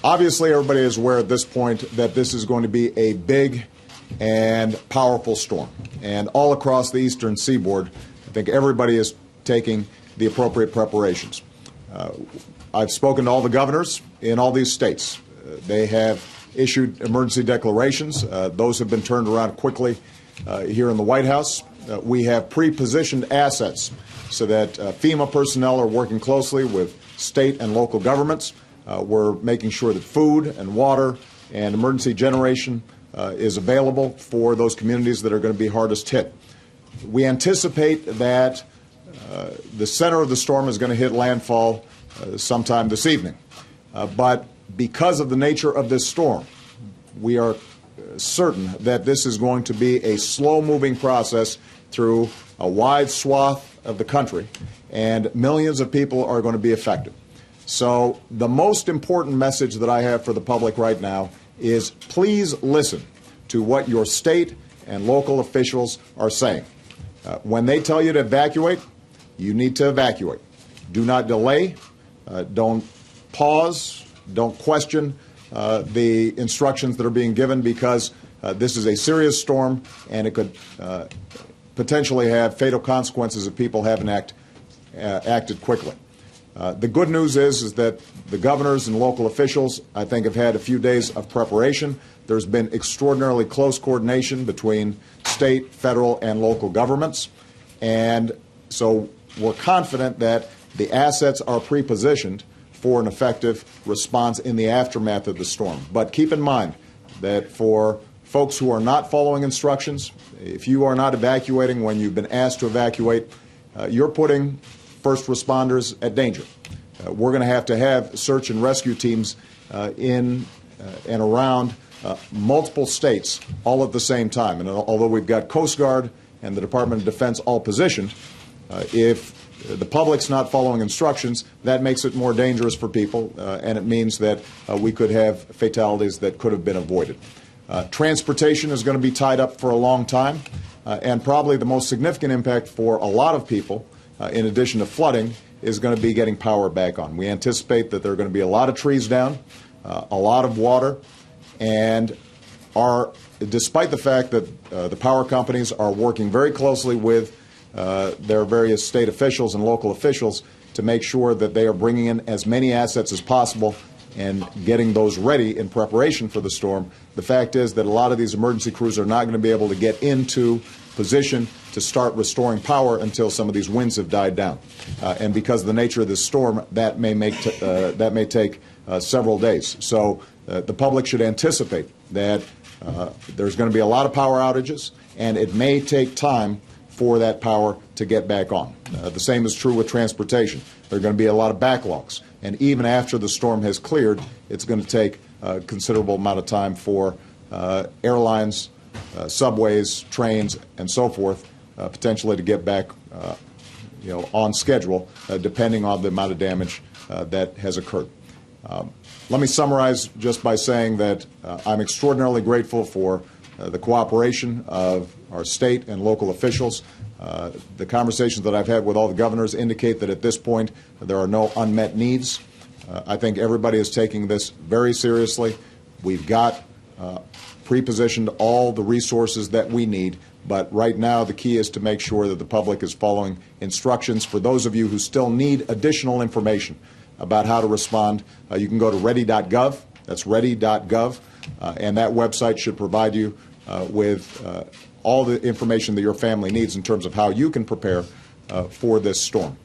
Obviously, everybody is aware at this point that this is going to be a big and powerful storm. And all across the eastern seaboard, I think everybody is taking the appropriate preparations. I've spoken to all the governors in all these states. They have issued emergency declarations. Those have been turned around quickly here in the White House. We have pre-positioned assets so that FEMA personnel are working closely with state and local governments. We're making sure that food and water and emergency generation is available for those communities that are going to be hardest hit. We anticipate that the center of the storm is going to hit landfall sometime this evening. But because of the nature of this storm, we are certain that this is going to be a slow-moving process through a wide swath of the country, and millions of people are going to be affected. So the most important message that I have for the public right now is please listen to what your state and local officials are saying. When they tell you to evacuate, you need to evacuate. Do not delay. Don't pause. Don't question the instructions that are being given, because this is a serious storm and it could potentially have fatal consequences if people haven't acted quickly. The good news is that the governors and local officials, I think, have had a few days of preparation. There's been extraordinarily close coordination between state, federal, and local governments. And so we're confident that the assets are pre-positioned for an effective response in the aftermath of the storm. But keep in mind that for folks who are not following instructions, if you are not evacuating when you've been asked to evacuate, you're putting first responders at danger. We're going to have search and rescue teams in and around multiple states all at the same time. And although we've got Coast Guard and the Department of Defense all positioned, if the public's not following instructions, that makes it more dangerous for people, and it means that we could have fatalities that could have been avoided. Transportation is going to be tied up for a long time, and probably the most significant impact for a lot of people, in addition to flooding, is going to be getting power back on. We anticipate that there are going to be a lot of trees down, a lot of water, and despite the fact that the power companies are working very closely with their various state officials and local officials to make sure that they are bringing in as many assets as possible and getting those ready in preparation for the storm, the fact is that a lot of these emergency crews are not going to be able to get into position to start restoring power until some of these winds have died down. And because of the nature of this storm, that may take several days. So the public should anticipate that there's going to be a lot of power outages, and it may take time for that power to get back on. The same is true with transportation. There are going to be a lot of backlogs. And even after the storm has cleared, it's going to take a considerable amount of time for airlines, subways, trains, and so forth, potentially to get back on schedule, depending on the amount of damage that has occurred. Let me summarize just by saying that I'm extraordinarily grateful for the cooperation of our state and local officials. The conversations that I've had with all the governors indicate that at this point there are no unmet needs. I think everybody is taking this very seriously. We've got pre-positioned all the resources that we need, but right now the key is to make sure that the public is following instructions. For those of you who still need additional information about how to respond, you can go to ready.gov. That's ready.gov, and that website should provide you with all the information that your family needs in terms of how you can prepare for this storm.